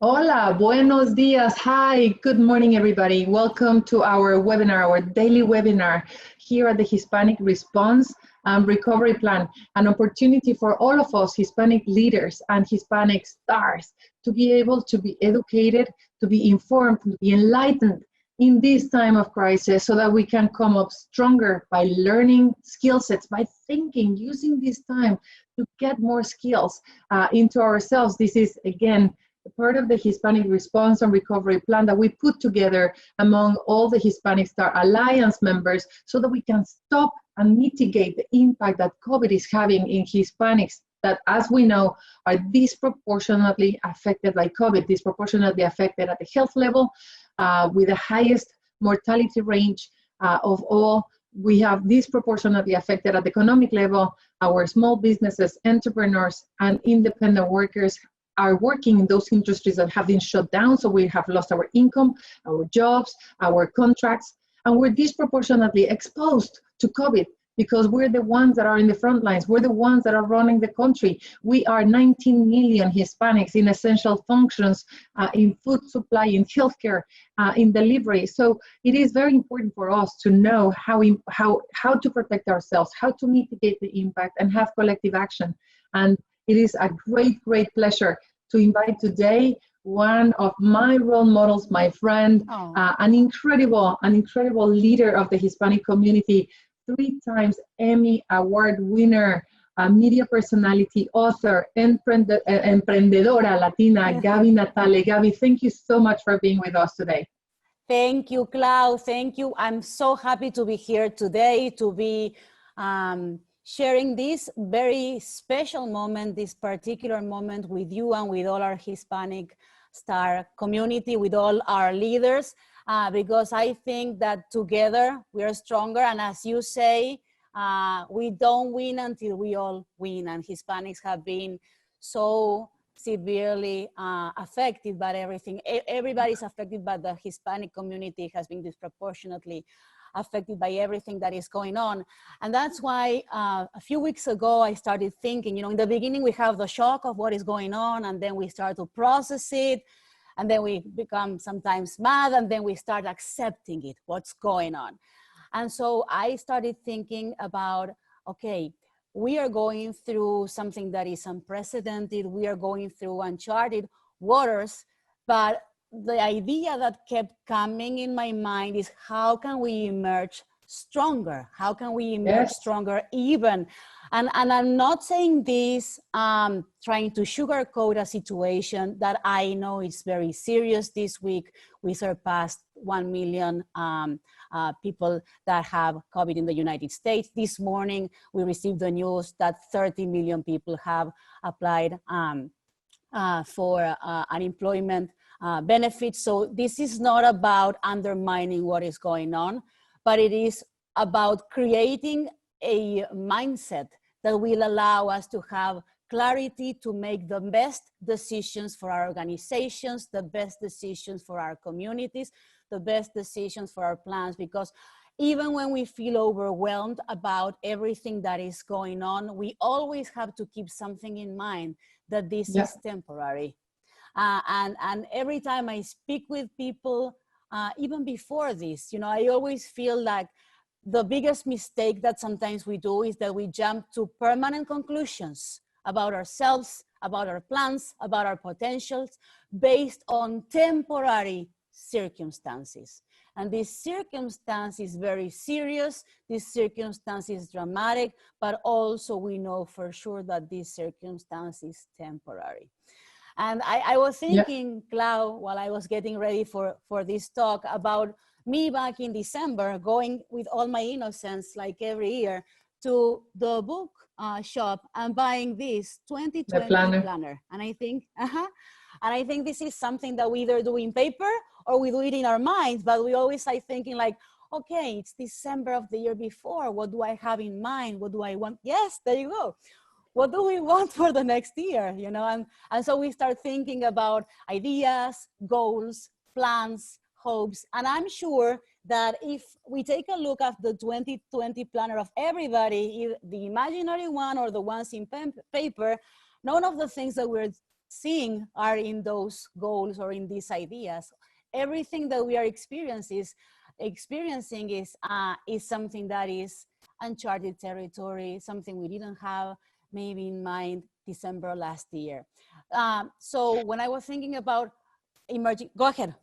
Hola, buenos días. Hi, good morning, everybody. Welcome to our webinar, our daily webinar here at the Hispanic Response and Recovery Plan, an opportunity for all of us Hispanic leaders and Hispanic stars to be able to be educated, to be informed, to be enlightened in this time of crisis so that we can come up stronger by learning skill sets, by thinking, using this time to get more skills into ourselves. This is, again, part of the Hispanic Response and Recovery Plan that we put together among all the Hispanic Star Alliance members so that we can stop and mitigate the impact that COVID is having in Hispanics that, as we know, are disproportionately affected by COVID, disproportionately affected at the health level, with the highest mortality range of all. We have disproportionately affected at the economic level. Our small businesses, entrepreneurs, and independent workers are working in those industries that have been shut down, so we have lost our income, our jobs, our contracts, and we're disproportionately exposed to COVID because we're the ones that are in the front lines. We're the ones that are running the country. We are 19 million Hispanics in essential functions, in food supply, in healthcare, in delivery. So it is very important for us to know how to protect ourselves, how to mitigate the impact, and have collective action. And it is a great, great pleasure to invite today one of my role models, my friend, an incredible leader of the Hispanic community, 3 times Emmy Award winner, media personality, author, emprendedora Latina, Gaby Natale. Gaby, thank you so much for being with us today. Thank you, Clau. Thank you. I'm so happy to be here today, to be sharing this very special moment, this particular moment with you and with all our Hispanic Star community, with all our leaders, because I think that together we are stronger. And as you say, we don't win until we all win. And Hispanics have been so severely affected by everything. Everybody's affected, but the Hispanic community has been disproportionately affected by everything that is going on. And that's why a few weeks ago, I started thinking, in the beginning, we have the shock of what is going on, and then we start to process it, and then we become sometimes mad, and then we start accepting it, what's going on. And so I started thinking about, okay, we are going through something that is unprecedented. We are going through uncharted waters, but the idea that kept coming in my mind is how can we emerge stronger? How can we emerge stronger even? And I'm not saying this trying to sugarcoat a situation that I know is very serious. This week, we surpassed 1 million people that have COVID in the United States. This morning, we received the news that 30 million people have applied for unemployment benefits. So this is not about undermining what is going on, but it is about creating a mindset that will allow us to have clarity to make the best decisions for our organizations, the best decisions for our communities, the best decisions for our plans, because even when we feel overwhelmed about everything that is going on, we always have to keep something in mind, that this is temporary. And every time I speak with people, even before this, I always feel like the biggest mistake that sometimes we do is that we jump to permanent conclusions about ourselves, about our plans, about our potentials, based on temporary circumstances. And this circumstance is very serious, this circumstance is dramatic, but also we know for sure that this circumstance is temporary. And I was thinking, Clau, while I was getting ready for this talk, about me back in December, going with all my innocence, like every year, to the book shop and buying this 2020 planner. And I think this is something that we either do in paper or we do it in our minds, but we always like thinking like, okay, it's December of the year before. What do I have in mind? What do I want? Yes, there you go. What do we want for the next year? And so we start thinking about ideas, goals, plans, hopes. And I'm sure that if we take a look at the 2020 planner of everybody, the imaginary one or the ones in paper, none of the things that we're seeing are in those goals or in these ideas. Everything that we are experiencing is something that is uncharted territory, something we didn't have maybe in mind December last year. So when I was thinking about emerging, go ahead.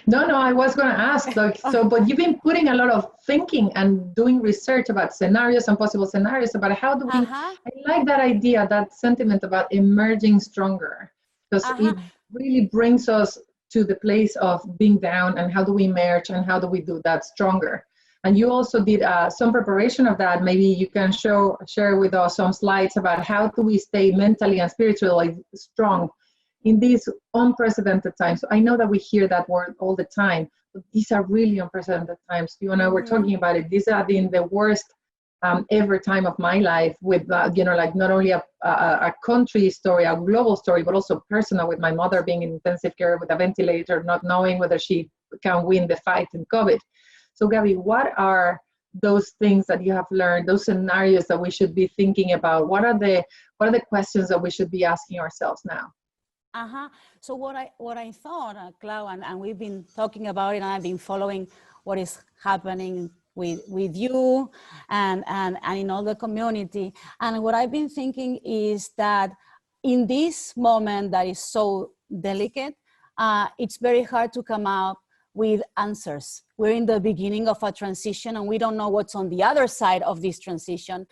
No, I was going to ask, like, but you've been putting a lot of thinking and doing research about scenarios and possible scenarios about how do we, I like that idea, that sentiment about emerging stronger, because it really brings us to the place of being down and how do we emerge and how do we do that stronger. And you also did some preparation of that. Maybe you can share with us some slides about how do we stay mentally and spiritually strong in these unprecedented times. I know that we hear that word all the time, but these are really unprecedented times. You and I were talking about it. These have been the worst ever time of my life with, you know, like not only a country story, a global story, but also personal, with my mother being in intensive care with a ventilator, not knowing whether she can win the fight in COVID. So Gaby, what are those things that you have learned, those scenarios that we should be thinking about? What are the questions that we should be asking ourselves now? So what I thought, Clau, and we've been talking about it, and I've been following what is happening with you and in all the community. And what I've been thinking is that in this moment that is so delicate, it's very hard to come up with answers. We're in the beginning of a transition and we don't know what's on the other side of this transition.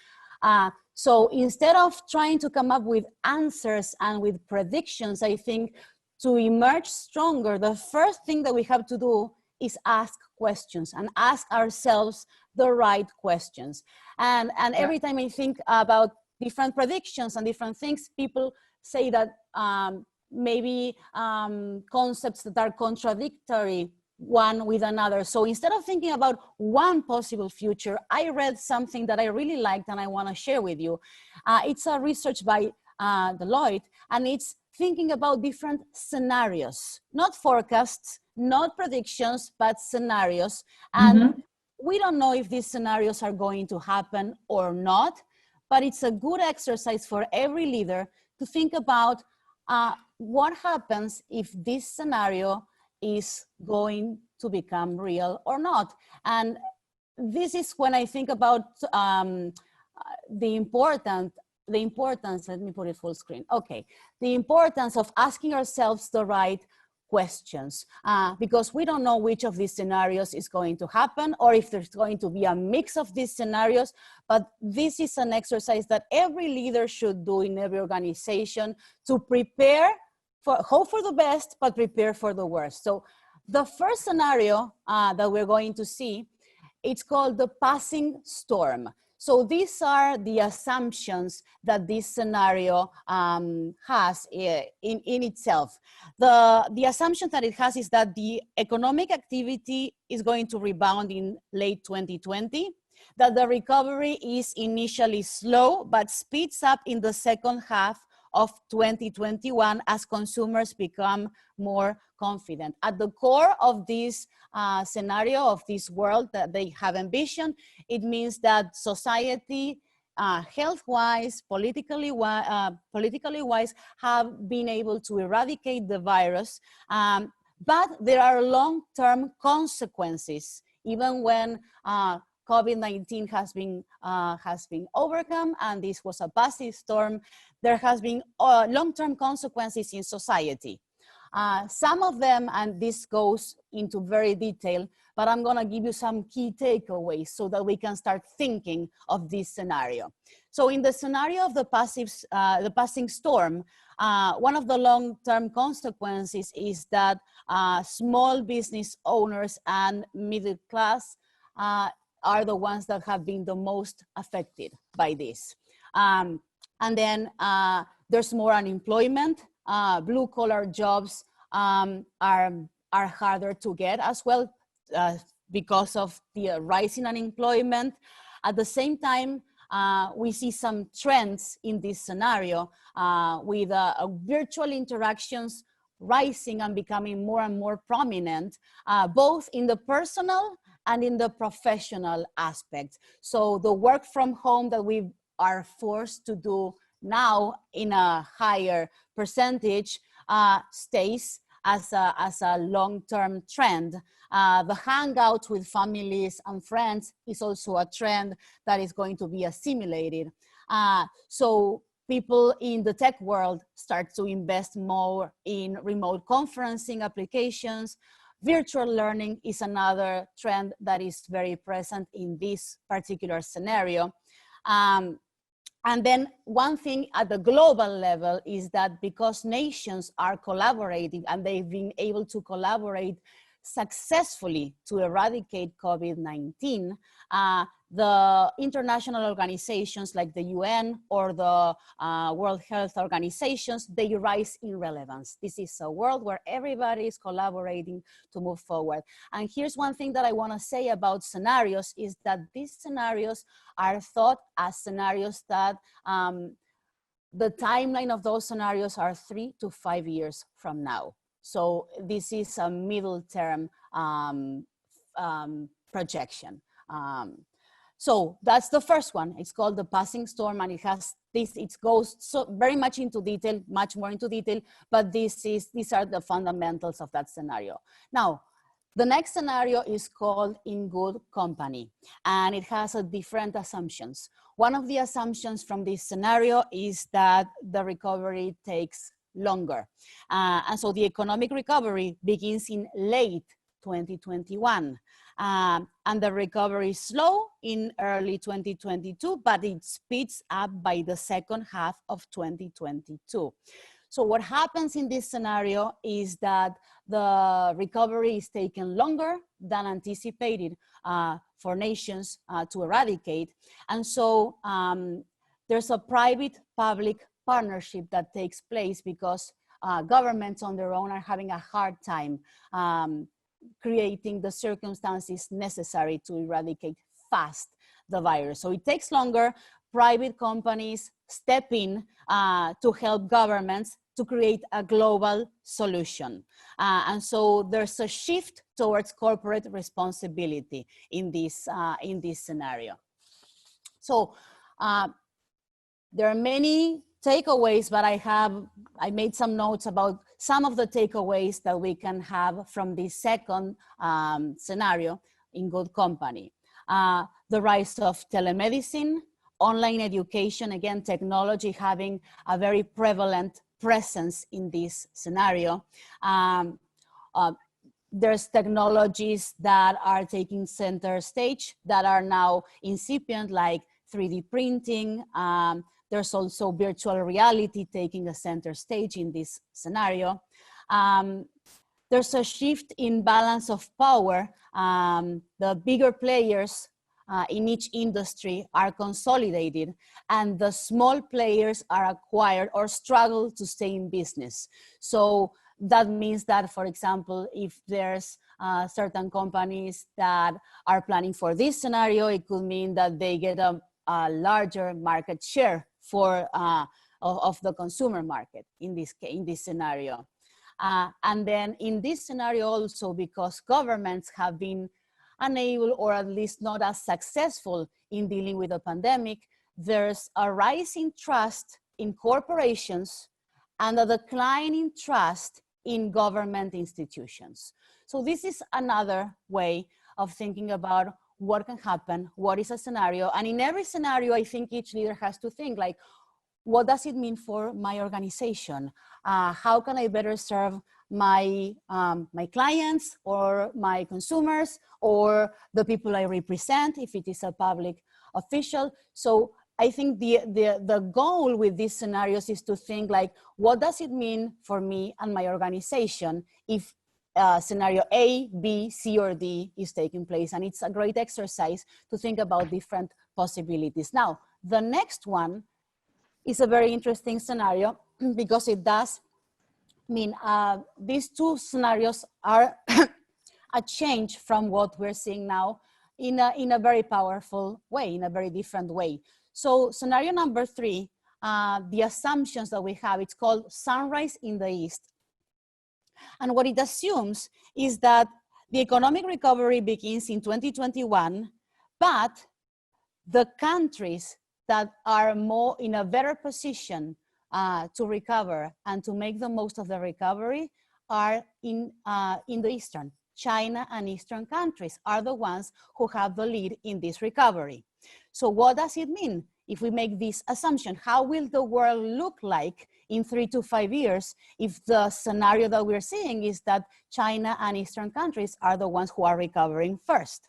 So instead of trying to come up with answers and with predictions, I think to emerge stronger, the first thing that we have to do is ask questions and ask ourselves the right questions. And every time I think about different predictions and different things, people say that maybe concepts that are contradictory one with another. So instead of thinking about one possible future, I read something that I really liked and I want to share with you. It's a research by Deloitte, and it's thinking about different scenarios, not forecasts, not predictions, but scenarios. And we don't know if these scenarios are going to happen or not, but it's a good exercise for every leader to think about what happens if this scenario is going to become real or not. And this is when I think about the importance, let me put it full screen. Okay, the importance of asking ourselves the right questions, because we don't know which of these scenarios is going to happen or if there's going to be a mix of these scenarios, but this is an exercise that every leader should do in every organization to prepare hope for the best, but prepare for the worst. So the first scenario that we're going to see, it's called the passing storm. So these are the assumptions that this scenario has in itself. The assumption that it has is that the economic activity is going to rebound in late 2020, that the recovery is initially slow, but speeds up in the second half of 2021 as consumers become more confident. At the core of this scenario, of this world that they have envisioned, it means that society, health-wise, politically wise, have been able to eradicate the virus, but there are long-term consequences, even when COVID-19 has been overcome, and this was a passive storm. There has been long-term consequences in society. Some of them, and this goes into very detail, but I'm gonna give you some key takeaways so that we can start thinking of this scenario. So in the scenario of the passing storm, one of the long-term consequences is that small business owners and middle class are the ones that have been the most affected by this. And then there's more unemployment. Blue-collar jobs are harder to get as well because of the rising unemployment. At the same time, we see some trends in this scenario with virtual interactions rising and becoming more and more prominent, both in the personal and in the professional aspect. So the work from home that we are forced to do now in a higher percentage stays as a long-term trend. The hangout with families and friends is also a trend that is going to be assimilated. So people in the tech world start to invest more in remote conferencing applications. Virtual learning is another trend that is very present in this particular scenario. And then one thing at the global level is that because nations are collaborating and they've been able to collaborate successfully to eradicate COVID-19, the international organizations like the UN or the World Health Organizations, they rise in relevance. This is a world where everybody is collaborating to move forward. And here's one thing that I want to say about scenarios is that these scenarios are thought as scenarios that the timeline of those scenarios are 3 to 5 years from now. So this is a middle term projection. So that's the first one. It's called the passing storm, and it has this. It goes so very much into detail, much more into detail. But these are the fundamentals of that scenario. Now, the next scenario is called in good company, and it has different assumptions. One of the assumptions from this scenario is that the recovery takes longer, and so the economic recovery begins in late 2021. And the recovery is slow in early 2022, but it speeds up by the second half of 2022. So what happens in this scenario is that the recovery is taken longer than anticipated for nations to eradicate. And so there's a private-public partnership that takes place because governments on their own are having a hard time creating the circumstances necessary to eradicate fast the virus. So it takes longer. Private companies step in to help governments to create a global solution. And so there's a shift towards corporate responsibility in this scenario. So there are many takeaways, but I made some notes about some of the takeaways that we can have from this second scenario in good company. The rise of telemedicine, online education, again, technology having a very prevalent presence in this scenario. There's technologies that are taking center stage that are now incipient, like 3D printing. There's also virtual reality taking a center stage in this scenario. There's a shift in balance of power. The bigger players in each industry are consolidated, and the small players are acquired or struggle to stay in business. So that means that, for example, if there's certain companies that are planning for this scenario, it could mean that they get a larger market share for of the consumer market in this scenario. And then in this scenario also, because governments have been unable or at least not as successful in dealing with the pandemic, there's a rising trust in corporations and a decline in trust in government institutions. So this is another way of thinking about what can happen, what is a scenario. And in every scenario, I think each leader has to think like, what does it mean for my organization? How can I better serve my clients or my consumers or the people I represent if it is a public official? So I think the goal with these scenarios is to think like, what does it mean for me and my organization if scenario A, B, C, or D is taking place? And it's a great exercise to think about different possibilities. Now, the next one is a very interesting scenario because it does mean these two scenarios are a change from what we're seeing now in a very powerful way, in a very different way. So scenario number 3, the assumptions that we have, it's called sunrise in the East. And what it assumes is that the economic recovery begins in 2021, but the countries that are more in a better position to recover and to make the most of the recovery are in the Eastern. China and Eastern countries are the ones who have the lead in this recovery. So what does it mean if we make this assumption? How will the world look like in 3 to 5 years if the scenario that we're seeing is that China and Eastern countries are the ones who are recovering first?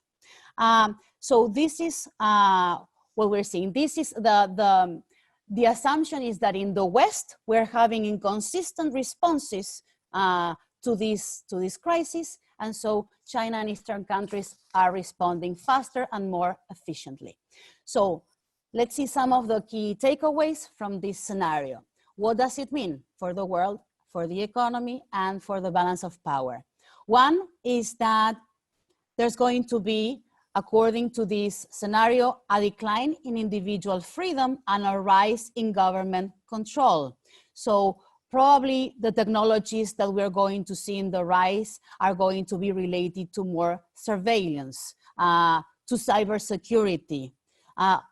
So this is what we're seeing. This is the assumption is that in the West, we're having inconsistent responses to this crisis. And so China and Eastern countries are responding faster and more efficiently. So let's see some of the key takeaways from this scenario. What does it mean for the world, for the economy, and for the balance of power? One is that there's going to be, according to this scenario, a decline in individual freedom and a rise in government control. So probably the technologies that we're going to see in the rise are going to be related to more surveillance, to cybersecurity.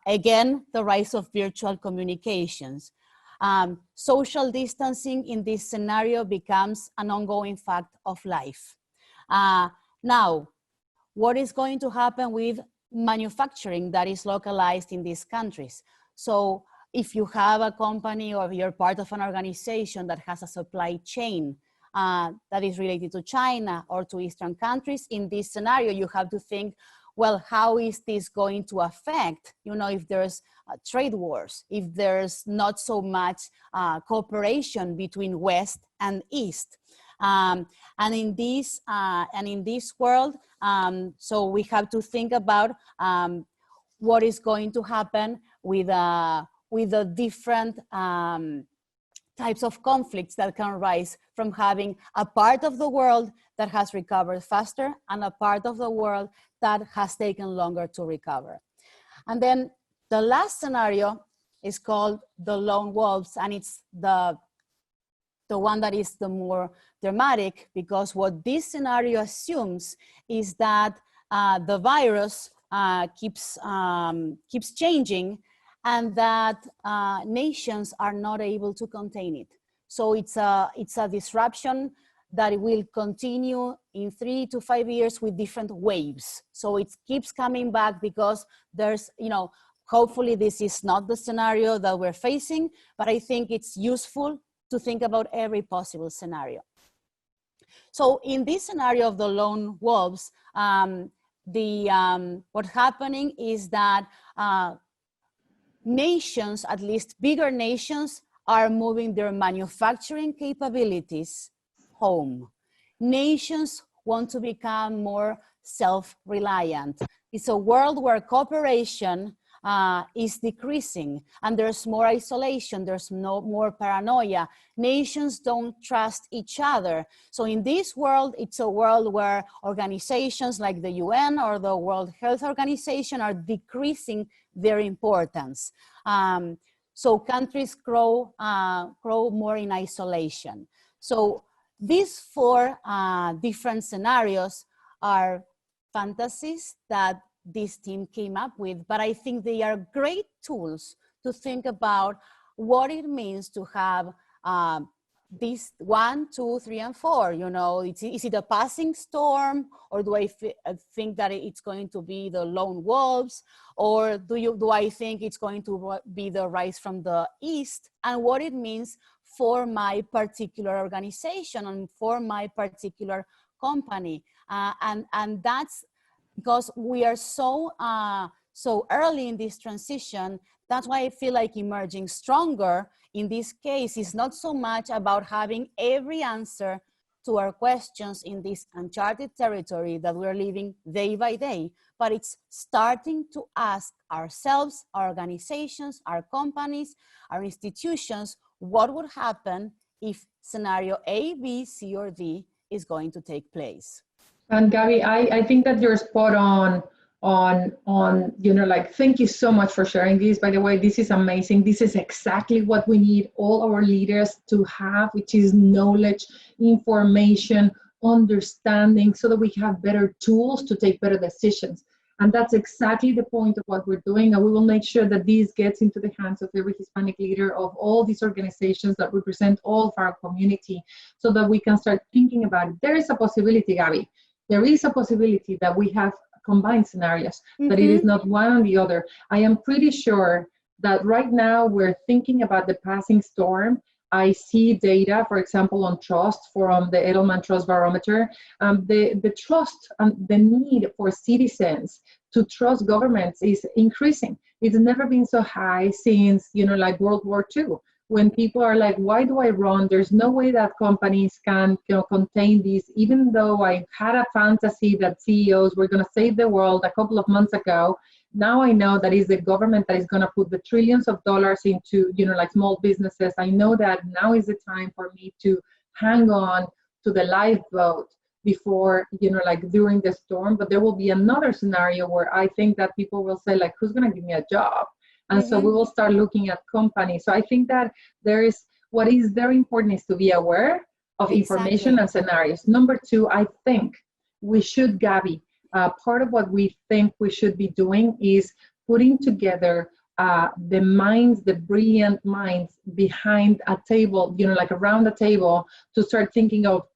Again, the rise of virtual communications. Social distancing in this scenario becomes an ongoing fact of life. Now, what is going to happen with manufacturing that is localized in these countries? So if you have a company or you're part of an organization that has a supply chain that is related to China or to Eastern countries, in this scenario, you have to think, well, how is this going to affect, if there's trade wars, if there's not so much cooperation between West and East? And in this world, so we have to think about what is going to happen with the different types of conflicts that can rise from having a part of the world that has recovered faster and a part of the world that has taken longer to recover. And then the last scenario is called the lone wolves, and it's the one that is the more dramatic, because what this scenario assumes is that the virus keeps changing, and that nations are not able to contain it. So it's a disruption that will continue in 3 to 5 years with different waves. So it keeps coming back because there's, hopefully this is not the scenario that we're facing, but I think it's useful to think about every possible scenario. So in this scenario of the lone wolves, what's happening is that nations, at least bigger nations, are moving their manufacturing capabilities home. Nations want to become more self-reliant. It's a world where cooperation is decreasing, and there's more isolation, there's more paranoia. Nations don't trust each other. So in this world, it's a world where organizations like the UN or the World Health Organization are decreasing their importance. So countries grow more in isolation. So these 4 different scenarios are fantasies that this team came up with, but I think they are great tools to think about what it means to have these 1, 2, 3, and 4. Is it a passing storm, or do I think that it's going to be the lone wolves, or do I think it's going to be the rise from the East, and what it means for my particular organization and for my particular company, and that's because we are so early in this transition. That's why I feel like emerging stronger in this case is not so much about having every answer to our questions in this uncharted territory that we're living day by day, but it's starting to ask ourselves, our organizations, our companies, our institutions, what would happen if scenario A, B, C, or D is going to take place. And Gaby, I think that you're spot on, thank you so much for sharing this. By the way, this is amazing. This is exactly what we need all our leaders to have, which is knowledge, information, understanding, so that we have better tools to take better decisions. And that's exactly the point of what we're doing. And we will make sure that this gets into the hands of every Hispanic leader of all these organizations that represent all of our community, so that we can start thinking about it. There is a possibility, Gaby. There is a possibility that we have combined scenarios, that it is not one or the other. I am pretty sure that right now we're thinking about the passing storm. I see data, for example, on trust from the Edelman Trust Barometer. The trust and the need for citizens to trust governments is increasing. It's never been so high since, like World War II, when people are like, why do I run? There's no way that companies can contain this, even though I had a fantasy that CEOs were going to save the world a couple of months ago. Now I know that it's the government that is going to put the trillions of dollars into, like small businesses. I know that now is the time for me to hang on to the lifeboat before, like during the storm. But there will be another scenario where I think that people will say, like, who's going to give me a job? And so we will start looking at companies. So I think that what is very important is to be aware of information and scenarios. Number two, I think we should, Gaby, part of what we think we should be doing is putting together the minds, the brilliant minds behind a table, like around a table, to start thinking of,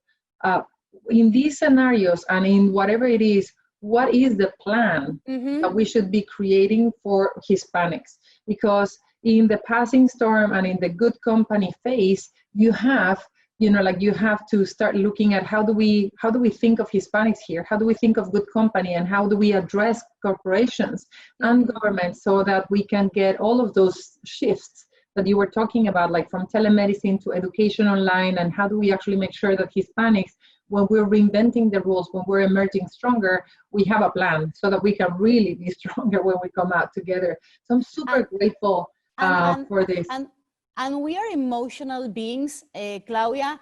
in these scenarios and in whatever it is, what is the plan that we should be creating for Hispanics? Because in the passing storm and in the good company phase, you have, you have to start looking at how do we think of Hispanics here? How do we think of good company? And how do we address corporations and governments so that we can get all of those shifts that you were talking about, like from telemedicine to education online? And how do we actually make sure that Hispanics, when we're reinventing the rules, when we're emerging stronger, we have a plan so that we can really be stronger when we come out together. So I'm super grateful for this. And we are emotional beings, Claudia.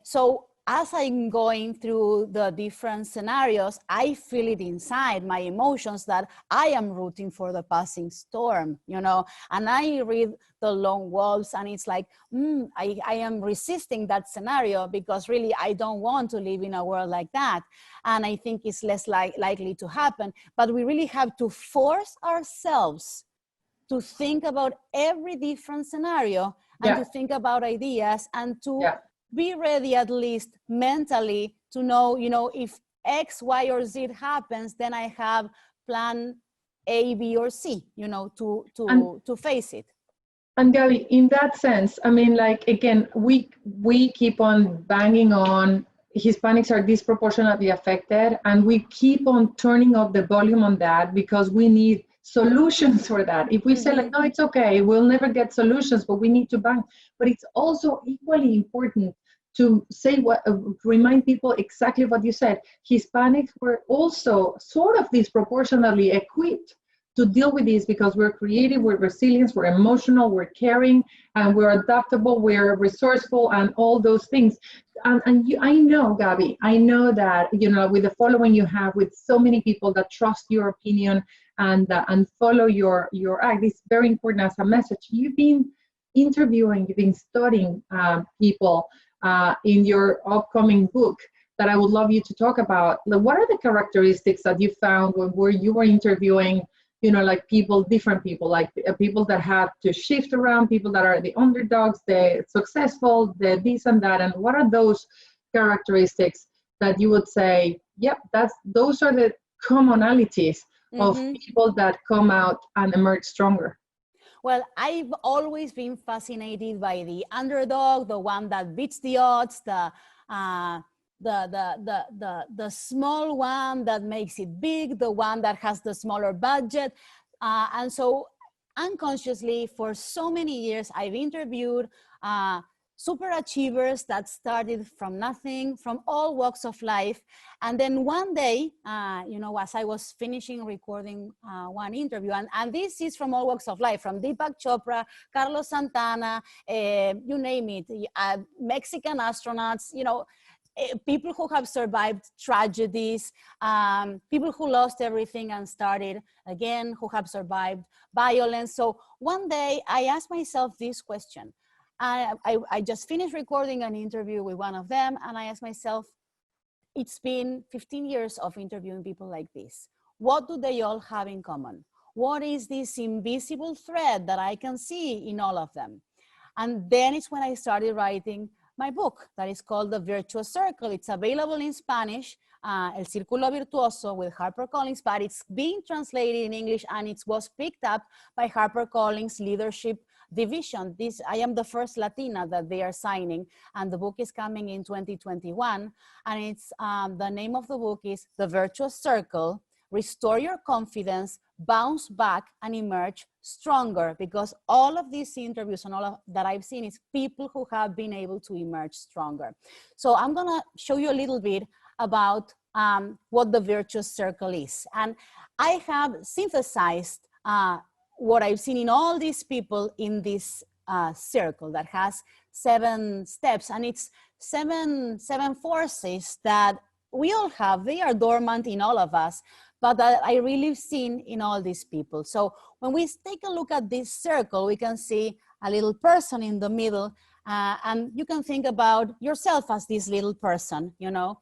So as I'm going through the different scenarios, I feel it inside my emotions that I am rooting for the passing storm, and I read the lone wolves and it's like, I am resisting that scenario because really I don't want to live in a world like that. And I think it's less likely to happen, but we really have to force ourselves to think about every different scenario and to think about ideas and to be ready, at least mentally, to know, if X, Y, or Z happens, then I have plan A, B, or C, to face it. And Gaby, in that sense, I mean, like, again, we keep on banging on Hispanics are disproportionately affected, and we keep on turning up the volume on that because we need solutions for that. If we say like, no, it's okay, we'll never get solutions, but we need to bang. But it's also equally important to say remind people exactly what you said. Hispanics were also sort of disproportionately equipped to deal with this because we're creative, we're resilient, we're emotional, we're caring, and we're adaptable, we're resourceful, and all those things. And I know, Gaby, I know that, with the following you have, with so many people that trust your opinion and follow your act, it's very important as a message. You've been interviewing, you've been studying people in your upcoming book that I would love you to talk about. Like, what are the characteristics that you found where you were interviewing, like different people, like people that have to shift around, people that are the underdogs, the successful, the this and that, and what are those characteristics that you would say, yep, those are the commonalities of people that come out and emerge stronger? Well, I've always been fascinated by the underdog, the one that beats the odds, the small one that makes it big, the one that has the smaller budget. And so unconsciously, for so many years, I've interviewed super achievers that started from nothing, from all walks of life. And then one day, as I was finishing recording one interview, and this is from all walks of life, from Deepak Chopra, Carlos Santana, you name it, Mexican astronauts, people who have survived tragedies, people who lost everything and started again, who have survived violence. So one day I asked myself this question. I just finished recording an interview with one of them, and I asked myself, it's been 15 years of interviewing people like this. what do they all have in common? What is this invisible thread that I can see in all of them? And then it's when I started writing my book that is called The Virtuous Circle. It's available in Spanish, El Círculo Virtuoso with HarperCollins, but it's being translated in English and it was picked up by HarperCollins Leadership Division. I am the first Latina that they are signing, and the book is coming in 2021. And it's the name of the book is The Virtuous Circle, Restore Your Confidence, Bounce Back, and Emerge Stronger, because all of these interviews and all of that I've seen is people who have been able to emerge stronger. So I'm gonna show you a little bit about what the virtuous circle is. And I have synthesized what I've seen in all these people in this circle that has 7 steps, and it's seven forces that we all have. They are dormant in all of us, but that I really seen in all these people. So when we take a look at this circle, we can see a little person in the middle, and you can think about yourself as this little person, you know,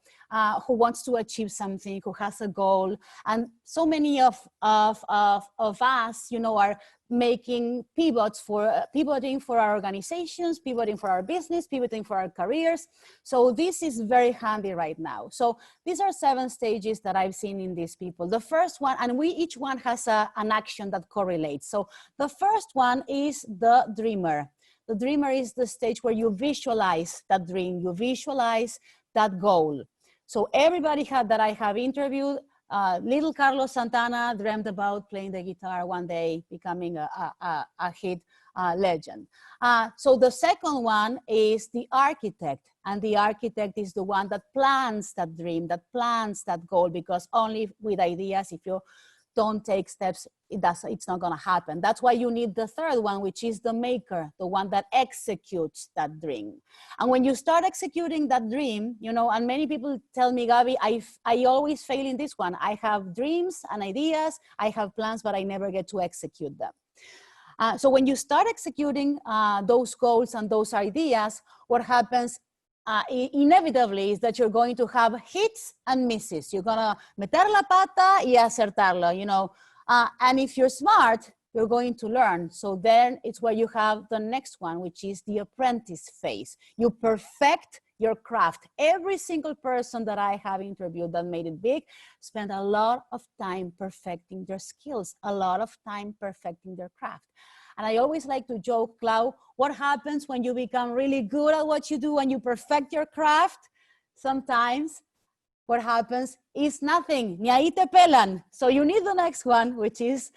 who wants to achieve something, who has a goal. And so many of us, you know, are making pivoting for our organizations, pivoting for our business, pivoting for our careers. So this is very handy right now. So these are 7 stages that I've seen in these people. The first one, and each one has an action that correlates. So the first one is the dreamer. The dreamer is the stage where you visualize that dream, you visualize that goal. So everybody that I have interviewed, little Carlos Santana dreamt about playing the guitar one day, becoming a hit legend. So the second one is the architect, and the architect is the one that plans that dream, that plans that goal, because only with ideas, if you don't take steps, it's not gonna happen. That's why you need the third one, which is the maker, the one that executes that dream. And when you start executing that dream, you know, and many people tell me, Gaby, I always fail in this one. I have dreams and ideas, I have plans, but I never get to execute them. So when you start executing those goals and those ideas, what happens inevitably is that you're going to have hits and misses. You're gonna meter la pata y acertarla, you know. And if you're smart, you're going to learn. So then it's where you have the next one, which is the apprentice phase. You perfect your craft. Every single person that I have interviewed that made it big spent a lot of time perfecting their skills, a lot of time perfecting their craft. And I always like to joke, Clau, what happens when you become really good at what you do and you perfect your craft? Sometimes what happens is nothing. Ni ahí te pelan. So you need the next one, which is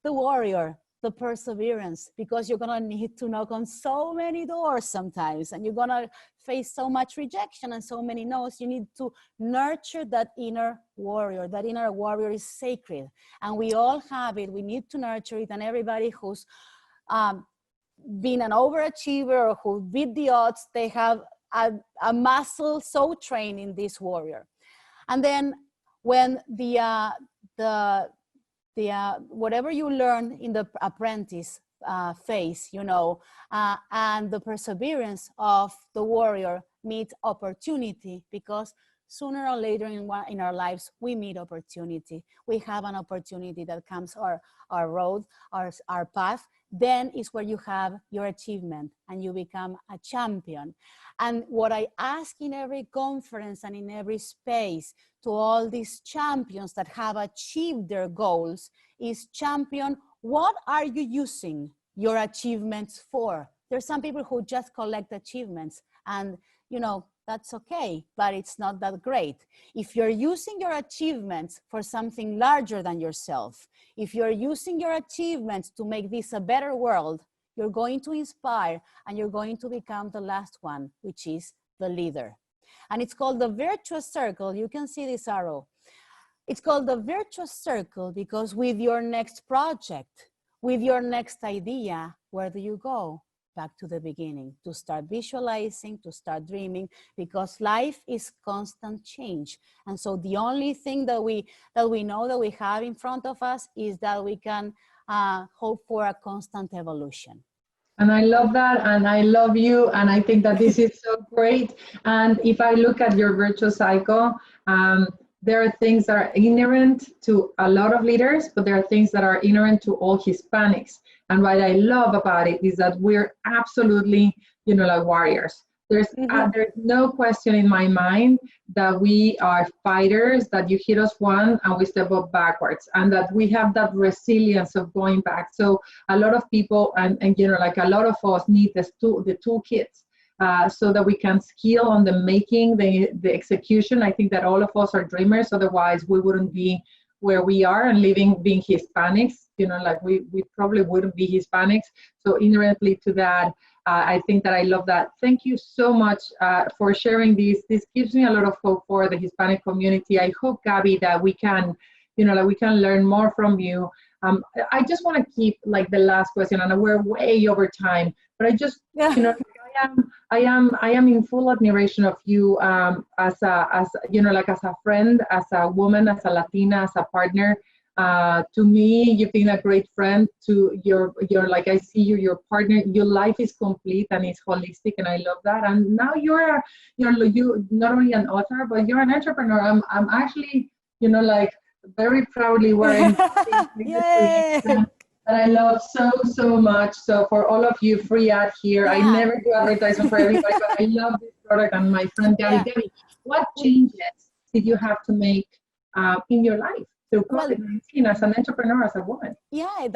the warrior, the perseverance, because you're gonna need to knock on so many doors sometimes, and you're gonna face so much rejection and so many no's. You need to nurture that inner warrior. That inner warrior is sacred, and we all have it. We need to nurture it, and everybody who's been an overachiever or who beat the odds, they have a muscle so trained in this warrior. And then when whatever you learn in the apprentice phase, you know, and the perseverance of the warrior meet opportunity, because sooner or later in our lives, we meet opportunity. We have an opportunity that comes our road, our path. Then is where you have your achievement and you become a champion. And what I ask in every conference and in every space to all these champions that have achieved their goals is, champion, what are you using your achievements for? There's some people who just collect achievements, and you know, that's okay, but it's not that great. If you're using your achievements for something larger than yourself, if you're using your achievements to make this a better world, you're going to inspire and you're going to become the last one, which is the leader. And it's called the virtuous circle. You can see this arrow. It's called the virtuous circle because with your next project, with your next idea, where do you go? Back to the beginning, to start visualizing, to start dreaming, because life is constant change. And so the only thing that we know that we have in front of us is that we can hope for a constant evolution. And I love that, and I love you, and I think that this is so great. And if I look at your virtual cycle, there are things that are inherent to a lot of leaders, but there are things that are inherent to all Hispanics. And what I love about it is that we're absolutely, like warriors. There's no question in my mind that we are fighters, that you hit us one and we step up backwards, and that we have that resilience of going back. So a lot of people, and like a lot of us need the toolkits so that we can skill on the making, the execution. I think that all of us are dreamers, otherwise we wouldn't be where we are and being Hispanics, like we probably wouldn't be Hispanics. So inherently to that, I think that I love that. Thank you so much for sharing this. This gives me a lot of hope for the Hispanic community. I hope, Gaby, that we can, we can learn more from you. I just want to keep like the last question, and we're way over time, but I just, I am in full admiration of you as a friend, as a woman, as a Latina, as a partner. To me, you've been a great friend. To your like, I see you, your partner. Your life is complete and it's holistic, and I love that. And now you're not only an author, but you're an entrepreneur. I'm actually, like, very proudly wearing that I love so much. So for all of you, free ad here. I never do advertisement for everybody, but I love this product. And my friend Gaby, what changes did you have to make in your life through COVID-19 as an entrepreneur, as a woman? Yeah,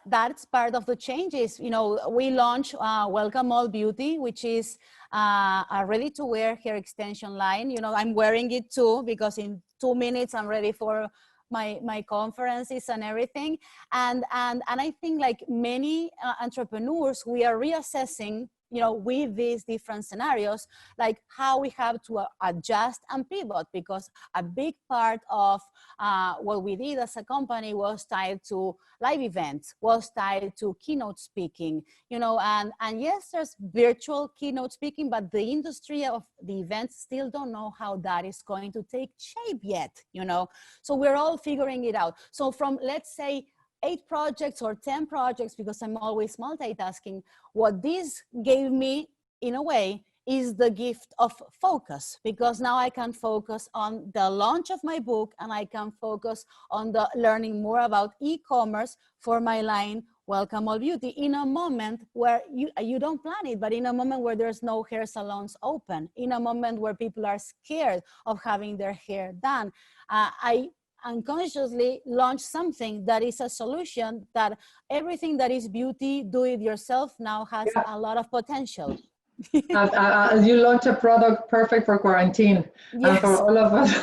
that's part of the changes. We launched Welcome All Beauty, which is a ready-to-wear hair extension line. I'm wearing it too, because in 2 minutes I'm ready for my conferences and everything. And I think, like many entrepreneurs, we are reassessing, with these different scenarios, like how we have to adjust and pivot, because a big part of what we did as a company was tied to live events, was tied to keynote speaking, and yes, there's virtual keynote speaking, but the industry of the events still don't know how that is going to take shape yet, so we're all figuring it out. So from, let's say, 8 projects or 10 projects, because I'm always multitasking, what this gave me, in a way, is the gift of focus, because now I can focus on the launch of my book, and I can focus on the learning more about e-commerce for my line, Welcome All Beauty, in a moment where you don't plan it, but in a moment where there's no hair salons open, in a moment where people are scared of having their hair done. I unconsciously launch something that is a solution, that everything that is beauty, do it yourself, now has a lot of potential. As you launch a product perfect for quarantine, and for all of us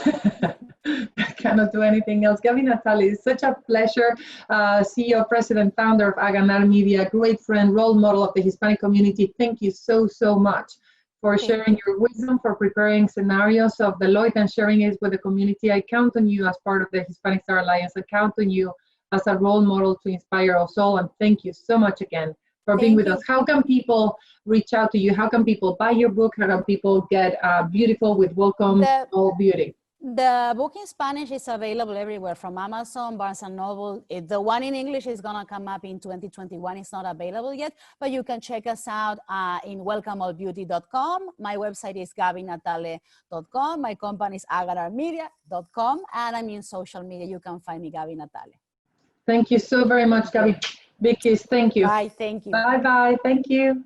that cannot do anything else. Gaby Natale, it's such a pleasure. CEO, president, founder of AGANARmedia, great friend, role model of the Hispanic community. Thank you so much for sharing your wisdom, for preparing scenarios of Deloitte and sharing it with the community. I count on you as part of the Hispanic Star Alliance. I count on you as a role model to inspire us all. And thank you so much again for being with us. How can people reach out to you? How can people buy your book? How can people get beautiful with Welcome All Beauty? The book in Spanish is available everywhere, from Amazon, Barnes & Noble. The one in English is gonna come up in 2021. It's not available yet, but you can check us out in welcomeallbeauty.com. My website is gabynatale.com. My company is AGANARmedia.com, and I'm in social media. You can find me, Gaby Natale. Thank you so very much, Gaby. Big kiss, thank you. Bye, thank you. Bye-bye, thank you.